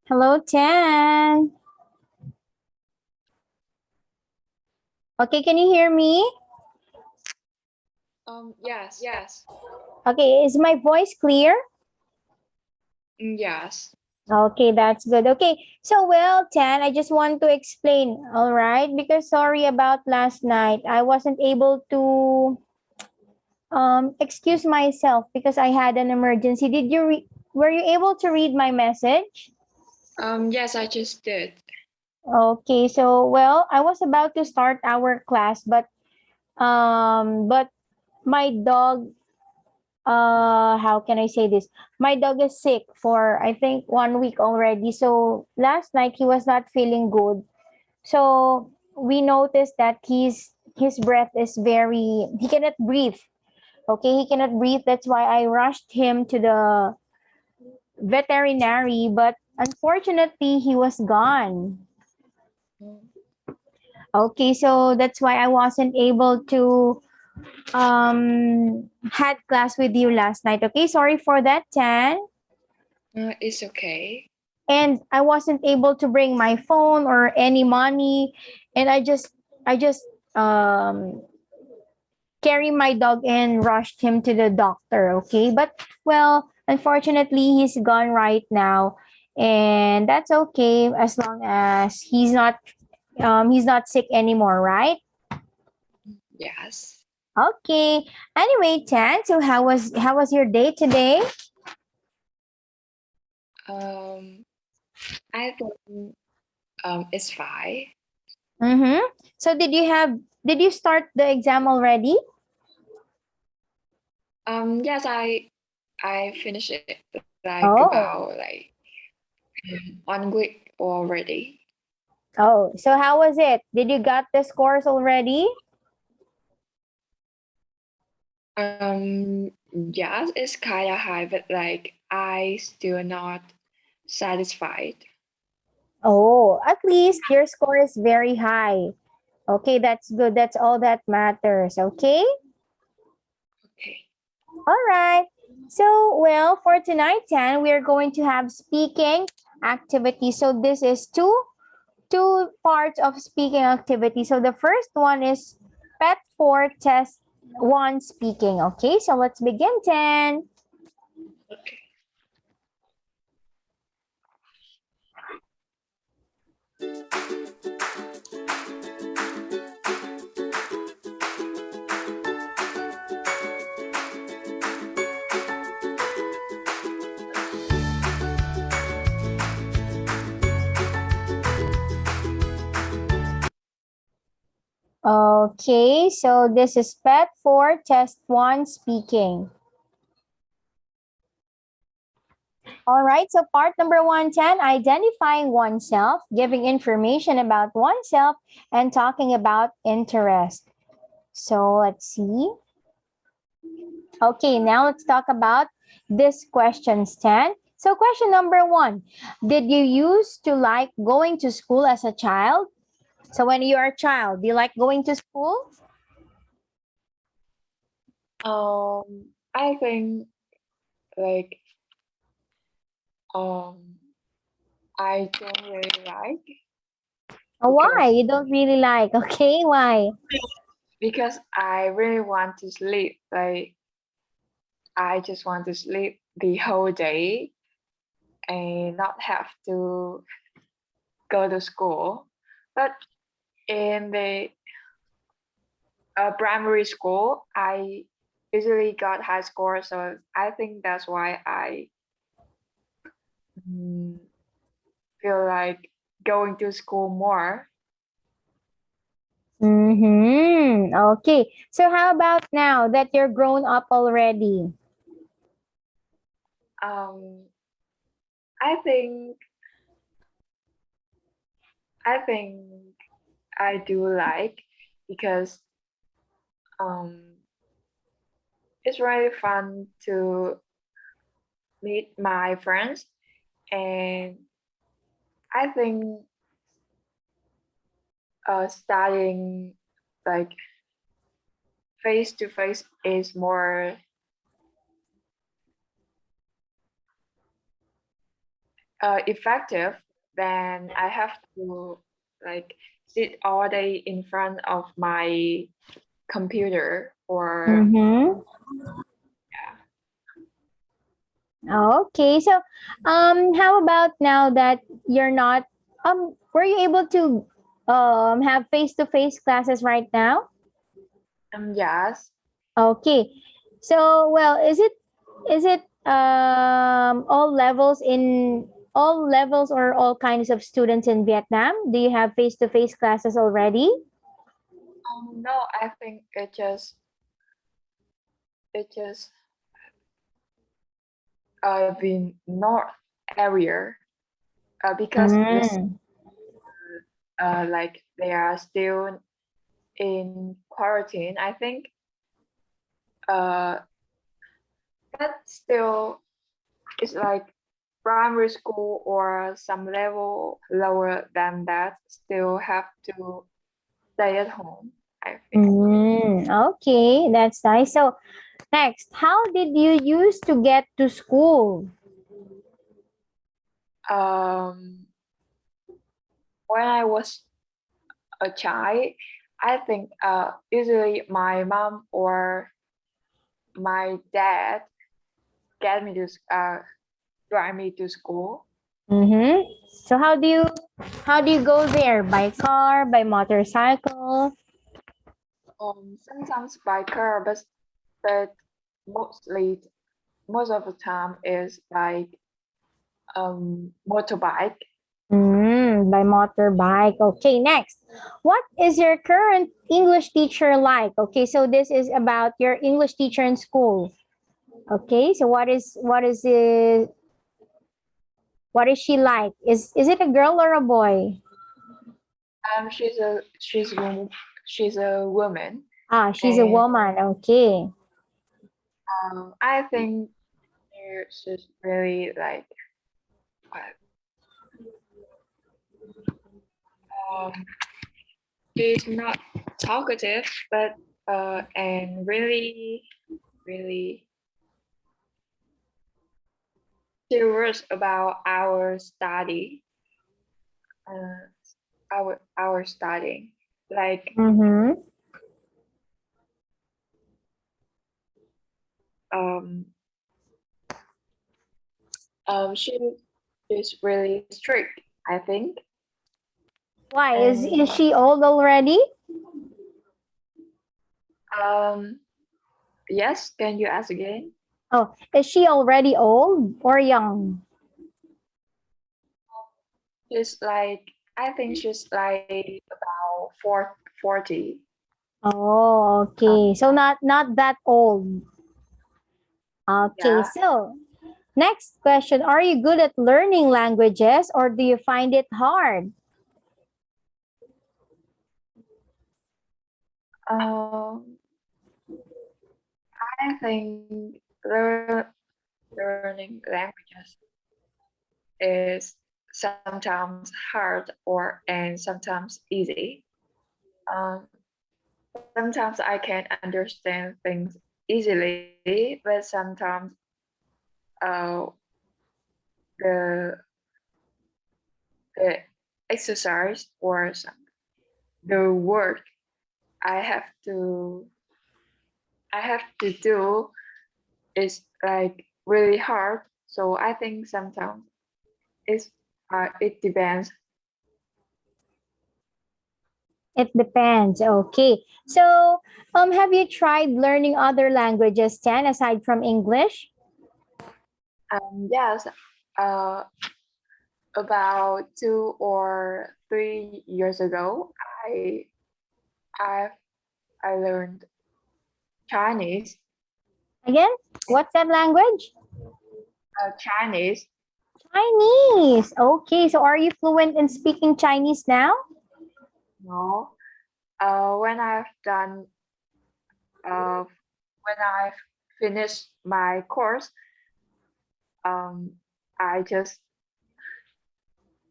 Hello, Tan. Okay, can you hear me? Yes. Okay, is my voice clear? Yes. Okay, that's good. Okay, so well, Tan, I just want to explain, all right? Because sorry about last night. I wasn't able to excuse myself because I had an emergency. Were you able to read my message? Yes, I just did. Okay, so well, I was about to start our class, but my dog, how can I say this, my dog is sick for I think 1 week already. So last night he was not feeling good, so we noticed that his breath is very, he cannot breathe. Okay, he cannot breathe. That's why I rushed him to the veterinary, but unfortunately he was gone. Okay, so that's why I wasn't able to had class with you last night. Okay, sorry for that, Tan. It's okay. And I wasn't able to bring my phone or any money, and I just um carry my dog and rushed him to the doctor. Okay, but well, unfortunately he's gone right now, and that's okay as long as he's not sick anymore, right? Yes. Okay, anyway, Tan, so how was your day today? Um, I think it's fine. Mm-hmm. So did you start the exam already? Yes, I finished it like Oh. about like 1 week already. Oh, so how was it? Did you got the scores already? Yes, it's kind of high, but like I still not satisfied. Oh, at least your score is very high. Okay, that's good. That's all that matters. Okay? Okay. All right. So, well, for tonight, Tan, we are going to have speaking activity. So this is two parts of speaking activity. So the first one is pet 4 test 1 speaking. Okay, so let's begin, Tan. Okay. Okay, so this is pet 4 test 1 speaking. All right, so part number 110, identifying oneself, giving information about oneself, and talking about interest. So let's see. Okay, now let's talk about this question, Stan. So question number 1, did you used to like going to school as a child? So when you are a child, do you like going to school? I think like I don't really like Oh, why? because You don't really like, okay? Why? I really want to sleep. Like I just want to sleep the whole day and not have to go to school. But in the primary school, I usually got high scores, so I think that's why I mm, feel like going to school more. Mm-hmm. Okay. So how about now that you're grown up already? Um, I think I think I do like because um, it's really fun to meet my friends, and I think studying like face to face is more effective, then I have to like sit all day in front of my computer or Mm-hmm. yeah. Okay. So, how about now that you're not, were you able to, have face-to-face classes right now? Yes. Okay. So, well, is it all levels or all kinds of students in Vietnam? Do you have face-to-face classes already? No, I think it just the north area because this Mm. like they are still in quarantine. I think uh that still is like primary school or some level lower than that still have to stay at home, I think. Okay, that's nice. So, next, how did you used to get to school? Um, when I was a child, I think usually my mom or my dad get me to drive me to school. Mm-hmm. So, how do you go there? By car, by motorcycle? Sometimes by car, but mostly most of the time is like motorbike. By motorbike. Okay, next. What is your current English teacher like? Okay, so this is about your English teacher in school. Okay, so what is she like? Is it a girl or a boy? She's a woman, Ah, she's a and woman. Okay. I think she's really like um, she's not talkative, but and really serious about our study, uh, our studying. Like Mm-hmm. um she is really strict, I think. Why is And she old already? um yes, can you ask again? Oh, is she already old or young? She's like I think she's like about 40. Oh, Uh, okay. So not that old. Okay, yeah. so next question. Are you good at learning languages or do you find it hard? Um, I think learning languages is sometimes hard or and sometimes easy. Um, Sometimes I can understand things easily, but sometimes uh, the the exercise or the work I have to I have to do is like really hard. So I think sometimes it's it depends. It depends. Okay. So, have you tried learning other languages, Tan, aside from English? Yes, uh, about 2 or 3 years ago, I I learned Chinese. Again, what's that language? Chinese. Chinese. Okay. So, are you fluent in speaking Chinese now? No, when uh when I've finished my course, um, I just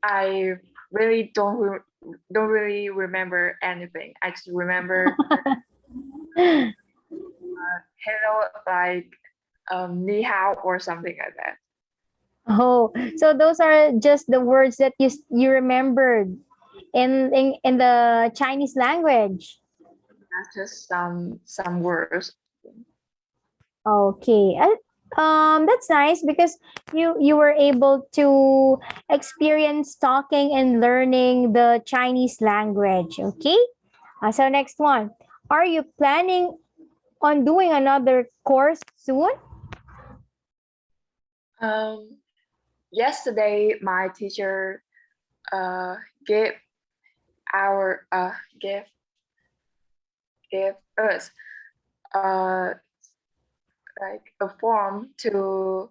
I really don't really remember anything. I just remember hello, like ni hao or something like that. Oh, so those are just the words that you remembered in the Chinese language. That's just some words. Okay. That's nice because you were able to experience talking and learning the Chinese language. Okay. So next one. Are you planning on doing another course soon? Um, Yesterday my teacher uh gave our gave us uh like a form to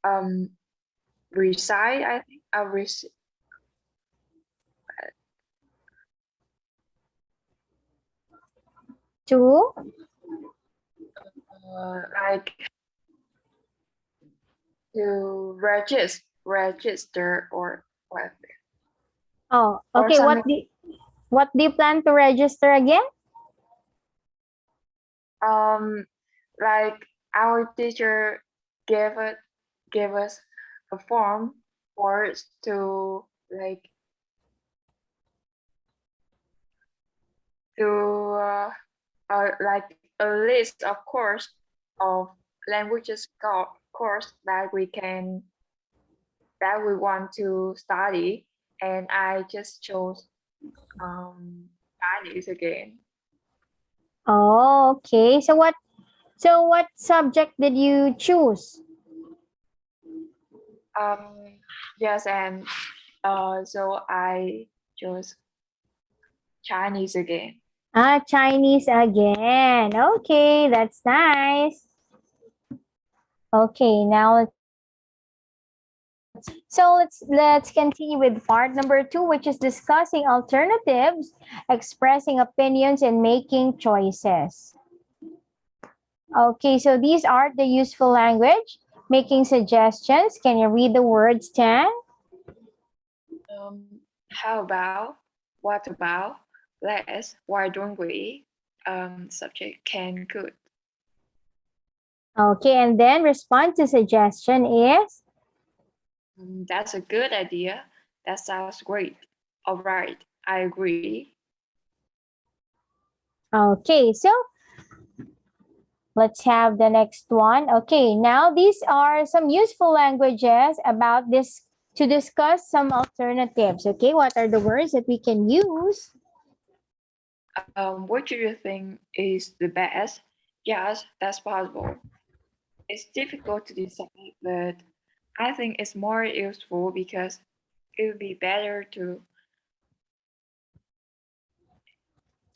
um recite. I think Two. like to register or what Oh, or okay. something. What do you plan to register again? Um, like our teacher gave it gave us a form for us to to like a list of of languages course that we want to study, and I just chose Chinese again. Oh, okay. So what subject did you choose? Yes, and so I chose Chinese again. Ah, Chinese again. Okay, that's nice. Okay, now let's continue with part number 2, which is discussing alternatives, expressing opinions, and making choices. Okay, so these are the useful language, making suggestions. Can you read the words, Tan? How about, what about, less, why don't we, subject, can, could. Okay, and then response to suggestion is That's a good idea. That sounds great. All right, I agree. okay. So let's have the next one. Okay, now these are some useful languages about this to discuss some alternatives. Okay, what are the words that we can use? What do you think is the best? Yes, that's possible. It's difficult to decide, but I think it's more useful because it would be better to.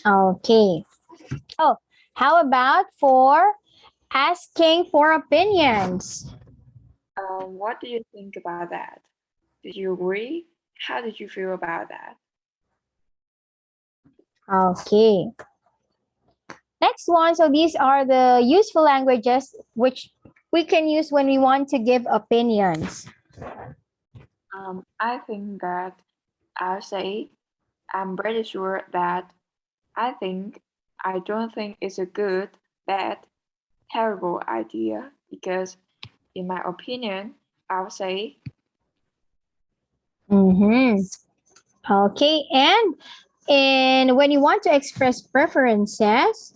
Okay. Oh, how about for asking for opinions? What do you think about that? Did you agree? How did you feel about that? Okay. Next one. So these are the useful languages which we can use when we want to give opinions. I think that I'll say I'm pretty sure that I think I don't think it's a good, bad, terrible idea because, in my opinion, I'll say Mm-hmm. Okay, and when you want to express preferences,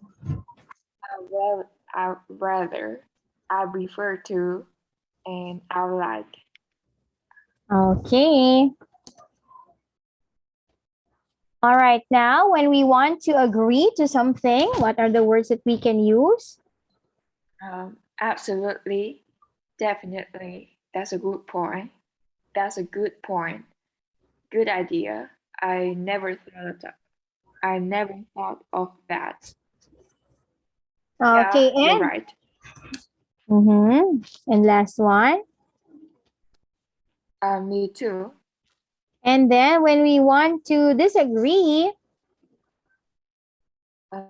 I rather, I prefer to, and I like. okay. All right, now when we want to agree to something, what are the words that we can use? Absolutely, definitely. That's a good point. That's a good point. Good idea. I never thought of that. Yeah, Okay, you're and right. and last one. Me too. And then when we want to disagree, Uh,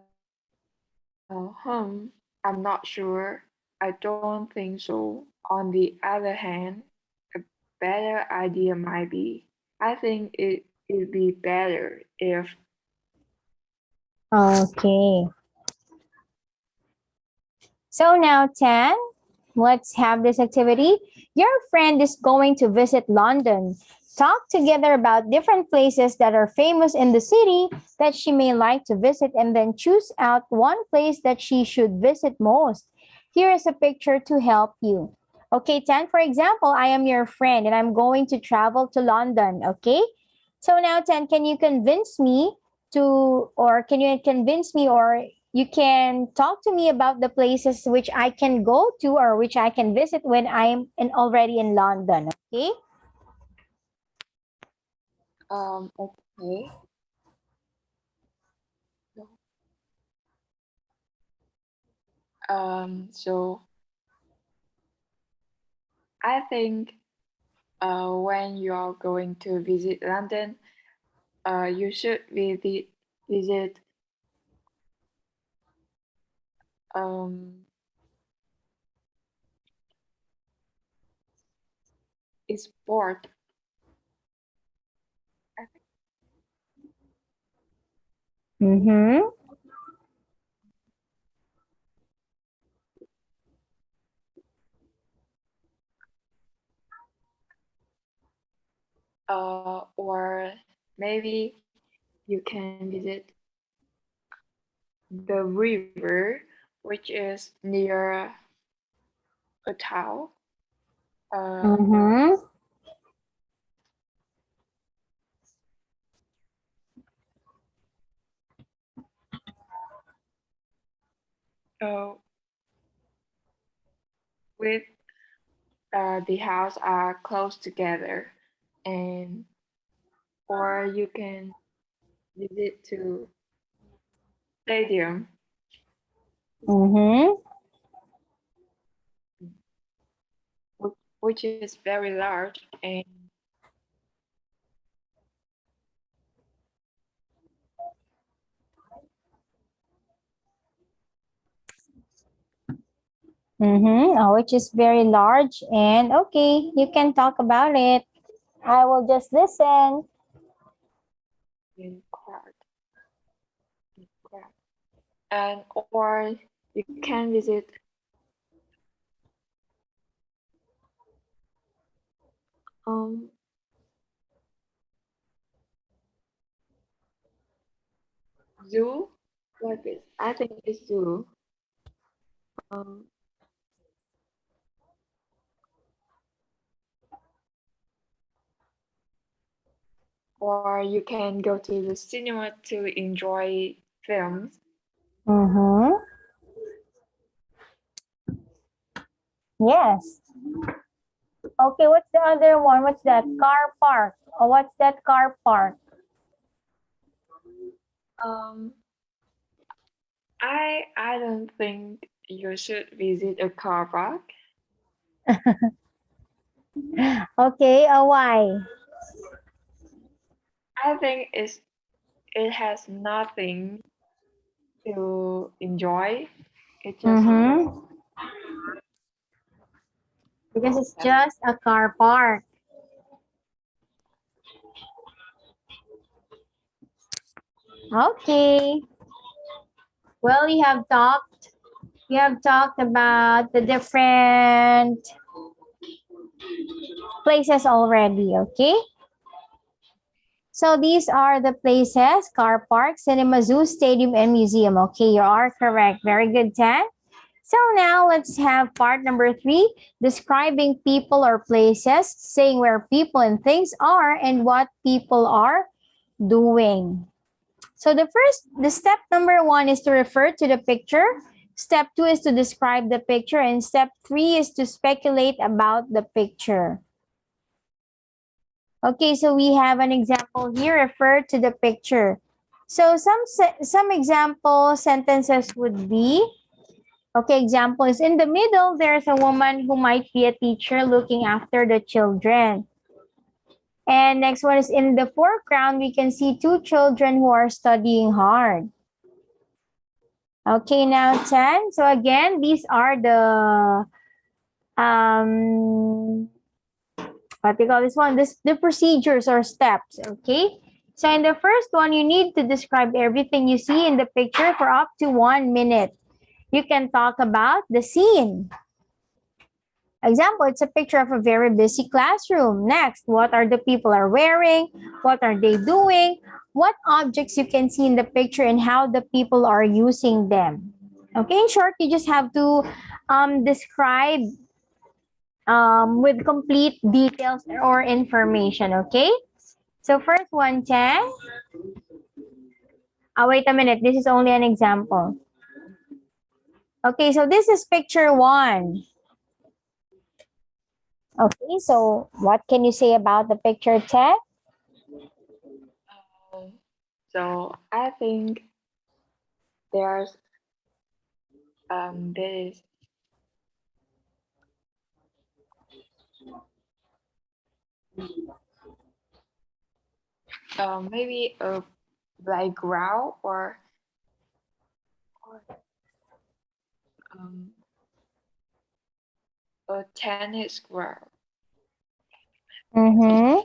I'm not sure. I don't think so. On the other hand, a better idea might be. I think it'd be better if Okay. So now, 10, let's have this activity. Your friend is going to visit London. Talk together about different places that are famous in the city that she may like to visit and then choose out one place that she should visit most. Here is a picture to help you. Okay, 10, for example, I am your friend and I'm going to travel to London. Okay. So now, 10, can you convince me or you can talk to me about the places which I can go to or which I can visit when I'm already in London. Okay. Okay. So I think when you're going to visit London, you should visit um sport. I think, Mm-hmm. or maybe you can visit the river, which is near a town. Uh, Mm-hmm. uh, with the house are close together, and or you can visit to stadium, Mm-hmm. which is very large, and Mm-hmm. Oh, which is very large. And okay, you can talk about it. I will just listen. in crowd, crowd. And or you can visit um zoo. What is? I think it's zoo. Um, or you can go to the cinema to enjoy films. Mm-hmm. Yes. Okay, what's the other one? What's that? Car park. Oh, what's that car park? Um, I don't think you should visit a car park. Okay, why? I think it has nothing to enjoy. It just Mm-hmm. Because it's that's just a car park. Okay. Well, you have talked about the different places already, okay? So these are the places: car park, cinema, zoo, stadium, and museum. Okay, you are correct. Very good, Tan. So now let's have part number 3, describing people or places, saying where people and things are and what people are doing. So the step number 1 is to refer to the picture. Step 2 is to describe the picture. And step 3 is to speculate about the picture. Okay, so we have an example here. Refer to the picture. So some example sentences would be, okay, example is in the middle, there's a woman who might be a teacher looking after the children. And next one is in the foreground, we can see 2 children who are studying hard. Okay, now 10. So again, these are the what do you call this one? The procedures or steps. Okay. So in the first one, you need to describe everything you see in the picture for up to 1 minute. You can talk about the scene. Example, it's a picture of a very busy classroom. Next, what are the people are wearing? What are they doing? What objects you can see in the picture and how the people are using them. Okay, in short, you just have to describe with complete details or information, okay? So first one, Chen. Wait a minute, this is only an example. Okay, so this is picture one. Okay, so what can you say about the picture, Chen? So I think there's there is maybe a playground or um, a tennis ground. Mm-hmm.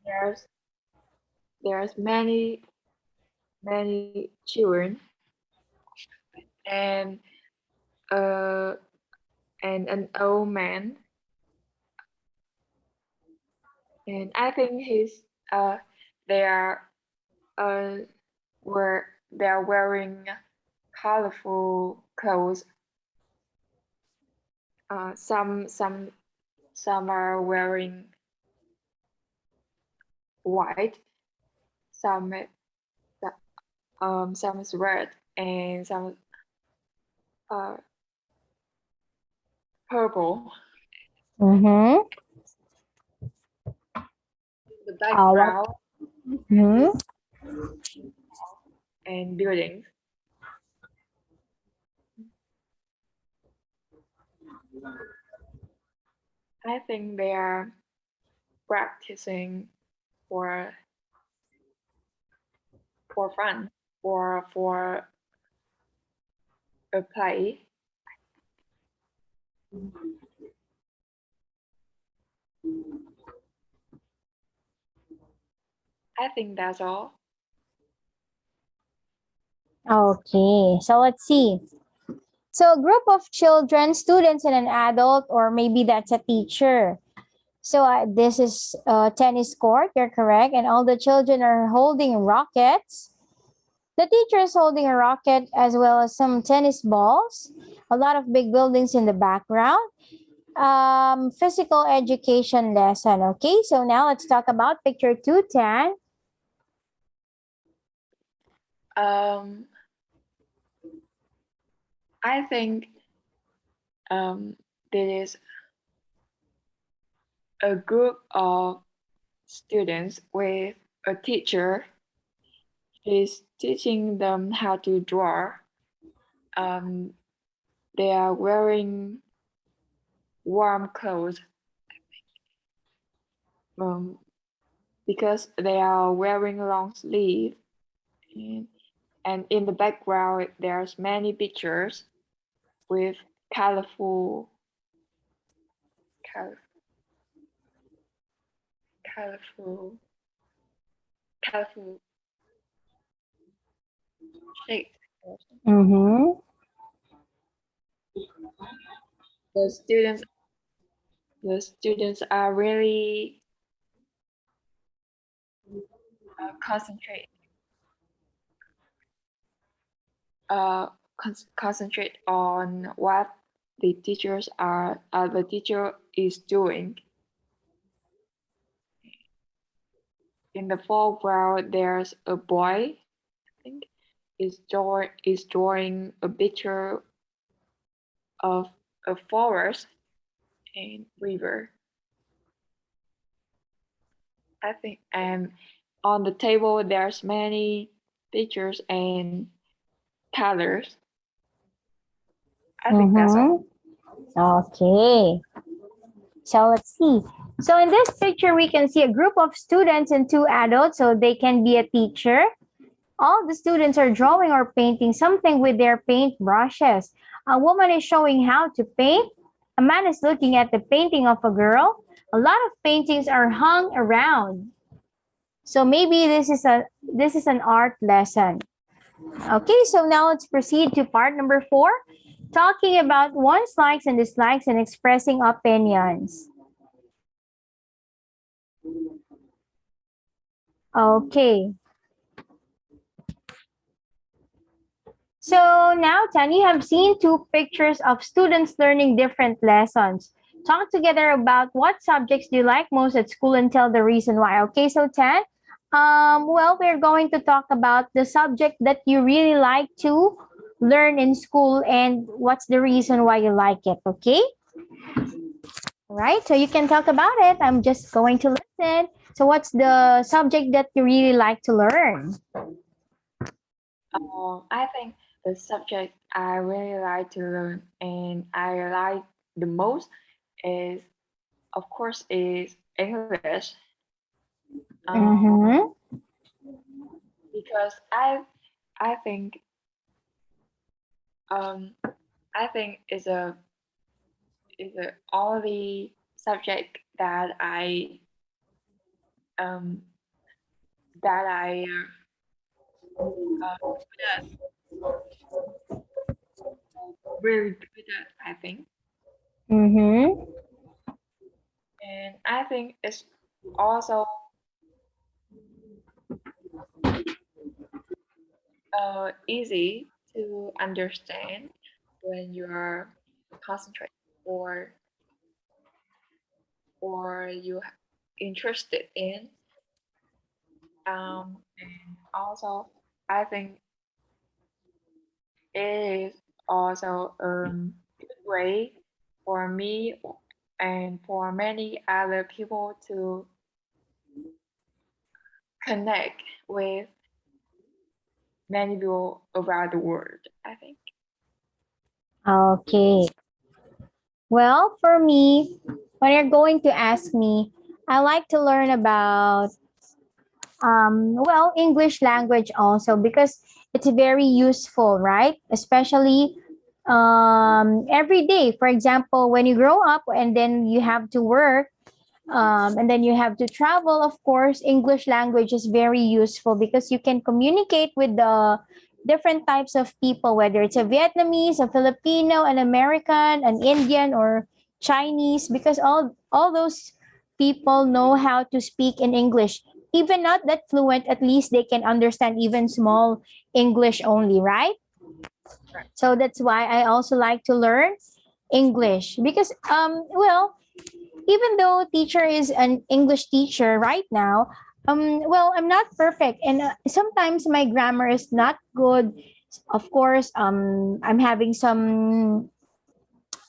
There's there's many children and uh and an old man, and I think they are uh were they are wearing colorful clothes. Some are wearing white, some some is red, and some uh purple. Mm-hmm. The What? background Mm-hmm. and buildings. I think they are practicing for fun or for a play. I think that's all. Okay, so let's see. So a group of children, students, and an adult, or maybe that's a teacher. So this is a tennis court, you're correct. And all the children are holding rockets. The teacher is holding a rocket as well as some tennis balls. A lot of big buildings in the background. Physical education lesson. Okay, so now let's talk about picture 210. Um, I think there is a group of students with a teacher. She's teaching them how to draw. Um, they are wearing warm clothes um, because they are wearing long sleeve, and in the background there's many pictures with colorful color, colorful colorful shapes. Mm-hmm. The students the students are really concentrate uh, concentrate on what the teacher is doing. In the foreground there's a boy, I think, is drawing a picture of a forest and river, I think. And on the table there's many pictures and colors. I think that's all. Mm-hmm. Okay. So let's see. So in this picture, we can see a group of students and two adults, so they can be a teacher. All the students are drawing or painting something with their paint brushes. A woman is showing how to paint. A man is looking at the painting of a girl. A lot of paintings are hung around. So maybe this is an art lesson. Okay, so now let's proceed to part number 4, talking about one's likes and dislikes and expressing opinions. Okay. So now, Tan, you have seen 2 pictures of students learning different lessons. Talk together about what subjects do you like most at school and tell the reason why. Okay, so Tan, well, we're going to talk about the subject that you really like to learn in school and what's the reason why you like it. Okay. All right. So you can talk about it. I'm just going to listen. So what's the subject that you really like to learn? I think the subject I really like to learn and I like the most is, of course, is English. Mm-hmm. Because I think um I think is a only subject um that I good at, really good at, I think. Mm-hmm. And I think it's also easy to understand when you're concentrated or you interested in. And also, I think it is also good way for me and for many other people to connect with many people around the world, I think. Okay. Well, for me, when you're going to ask me, I like to learn about well, English language also because it's very useful, right? Especially every day. For example, when you grow up and then you have to work, and then you have to travel, of course, English language is very useful because you can communicate with the different types of people, whether it's a Vietnamese, a Filipino, an American, an Indian, or Chinese, because all those people know how to speak in English. Even not that fluent, at least they can understand even small English only, right? Right. So that's why I also like to learn English because well, even though teacher is an English teacher right now, well, I'm not perfect, and sometimes my grammar is not good. Of course, I'm having some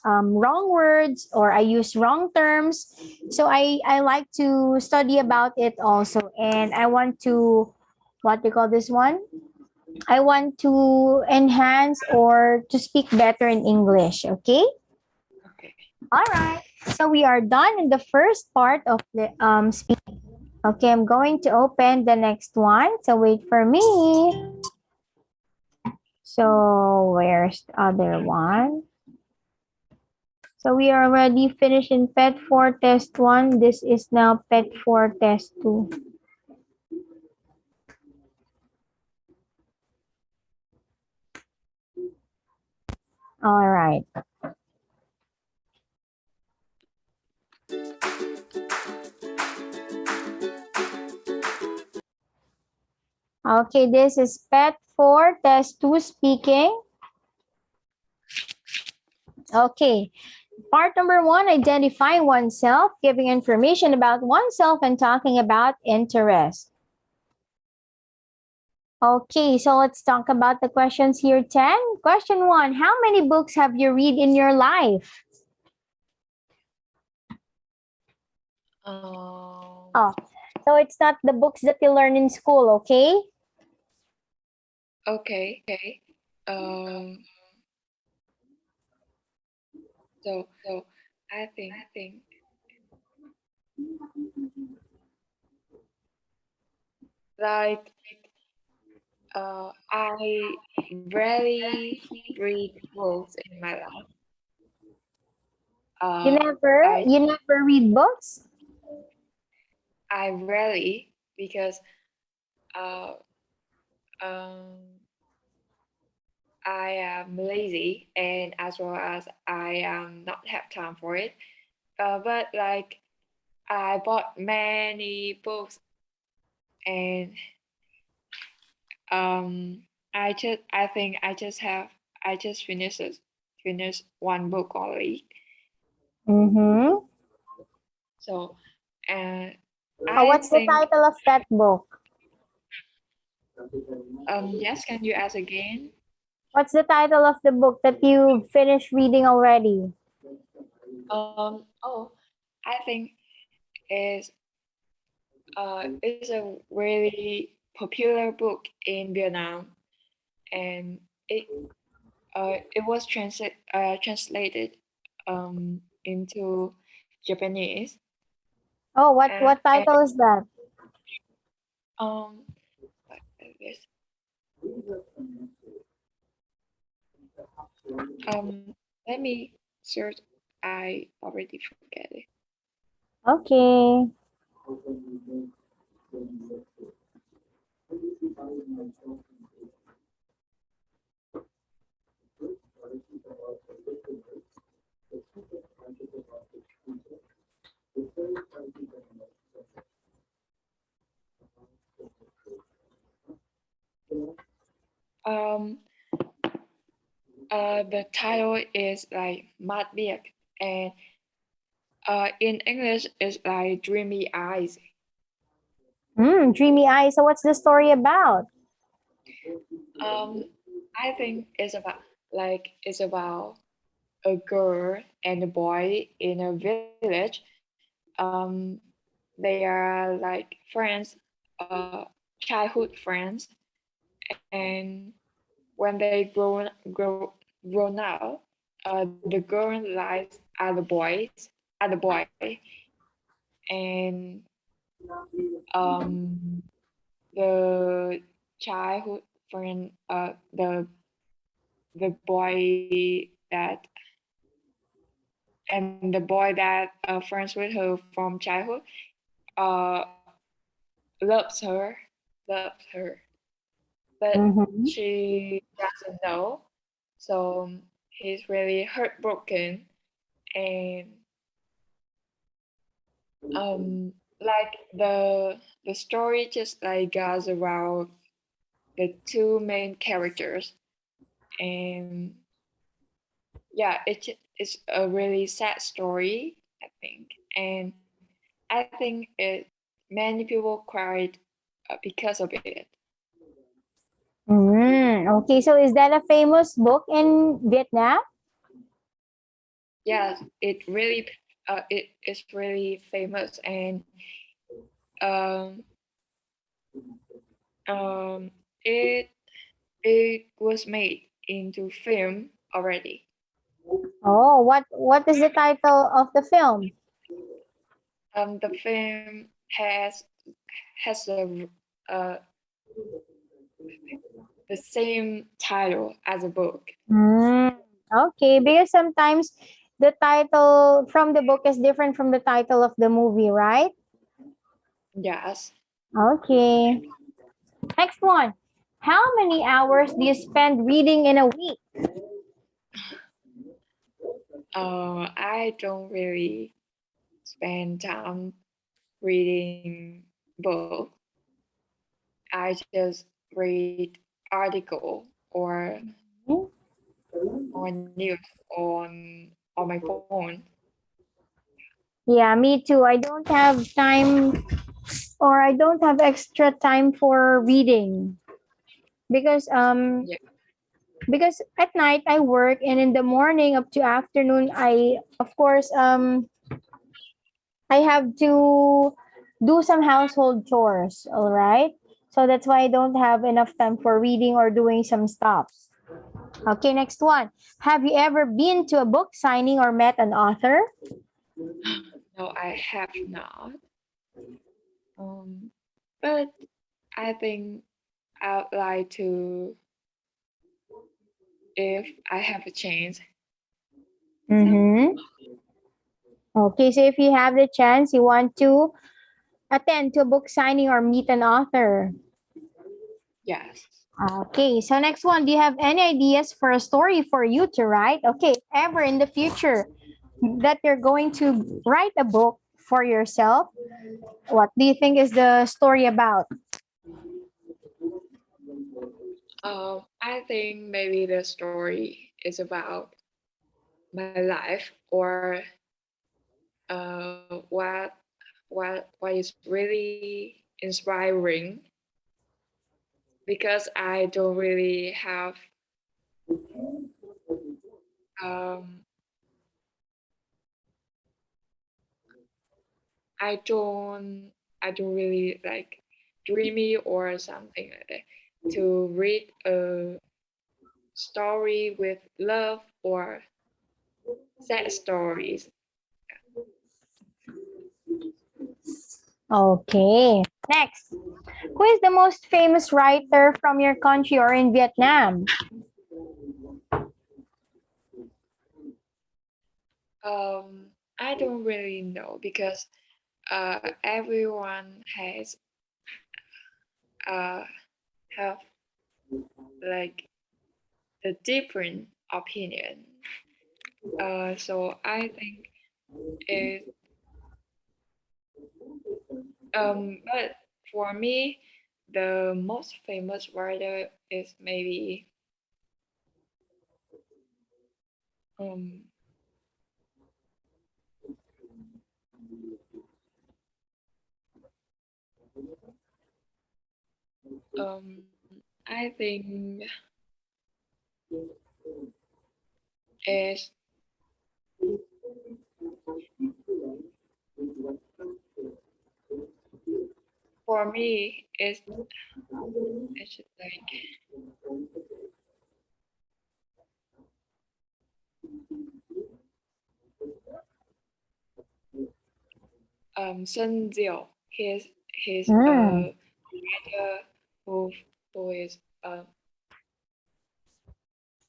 wrong words or I use wrong terms. So I like to study about it also, and I want to what do you call this one? I want to enhance or to speak better in English. Okay. Okay. All right. So we are done in the first part of the speaking. Okay, I'm going to open the next one. So wait for me. So where's the other one? So we are already finished in PET 4 test 1. This is now PET 4 test 2. All right. Okay, this is PET 4 test 2 speaking. Okay. Part number 1, identifying oneself, giving information about oneself and talking about interest. Okay, so let's talk about the questions here, 10. Question 1, how many books have you read in your life? Oh, so it's not the books that you learn in school, okay? Okay. Um, so I think like I rarely read books in my life. You Uh, never I you never read books? I rarely because uh, um, I am lazy and as well as I not have time for it. But like I bought many books and I think I just finished one book only. Mm-hmm. So and I What's the think title of that book? yes, can you ask again? What's the title of the book that you finished reading already? Oh, I think is is a really popular book in Vietnam, and it was translated into Japanese. Oh, what And title is that? um what is this? Let me search. I already forget it. Okay. Um the title is like Mad Beak, and in English it's like Dreamy Eyes. Dreamy Eyes. So what's the story about? Um, I think it's about a girl and a boy in a village. Um, they are like friends, childhood friends, and when they grown up, the girl lies at the boy, and um, the childhood friend, the boy that and the boy that friends with her from childhood uh loves her loves her, but Mm-hmm. she doesn't know. So he's really heartbroken, and like the story just like goes around the two main characters, and yeah, it's a really sad story, I think. And I think it many people cried because of it. Okay, so is that a famous book in Vietnam? Yeah, it is really famous, and um um it it was made into film already. Oh, what is the title of the film? The film has uh the same title as a book. Mm, okay, because sometimes the title from the book is different from the title of the movie, right? Yes. Okay. Next one. How many hours do you spend reading in a week? I don't really spend time reading book. I just read article or news on my phone. Yeah, me too. I don't have time or I don't have extra time for reading because Yeah. because at night I work and in the morning up to afternoon I of course I have to do some household chores, all right? So that's why I don't have enough time for reading or doing some stuff. Okay, next one. Have you ever been to a book signing or met an author? No, I have not. But I think I'd like to if I have a chance. So Mm-hmm. Okay, so if you have the chance, you want to attend to a book signing or meet an author? Yes. Okay, so next one, do you have any ideas for a story for you to write? Okay, if ever in the future that you're going to write a book for yourself, what do you think is the story about? I think maybe the story is about my life, or what is really inspiring, because I don't really have um I don't really like dreamy or something like that to read a story with love or sad stories. Okay, next. Who is the most famous writer from your country or in Vietnam? I don't really know, because everyone has uh have like a different opinion. So I think it but for me, the most famous writer is maybe um I think is for me it's like Sun Diao. He's Hmm. a writer who who is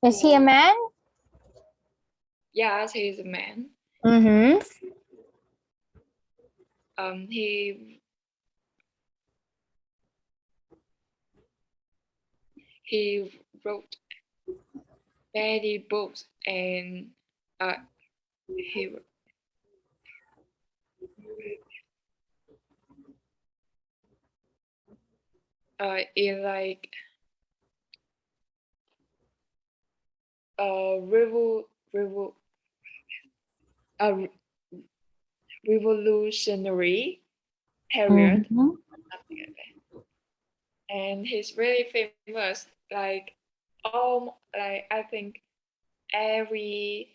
Is he a who man? yes, he's a man. Mm-hmm. He he wrote many books, and uh he in like revol revol uh, revolutionary period, Mm-hmm. something like that. And he's really famous. Like I think every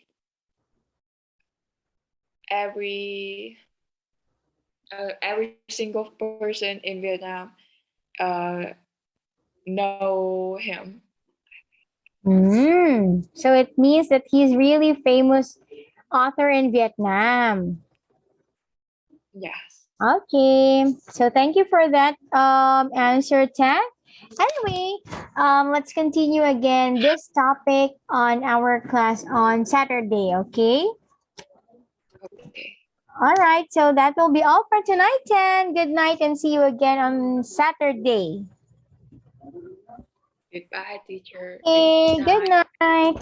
every every single person in Vietnam uh know him. So it means that he's really famous author in Vietnam. Yes. Okay, so thank you for that answer, Tan. Anyway, let's continue again this topic on our class on Saturday. Okay. Okay. All right. So that will be all for tonight, Tan. Good night, and see you again on Saturday. Goodbye, teacher. Good Okay. Good night. night.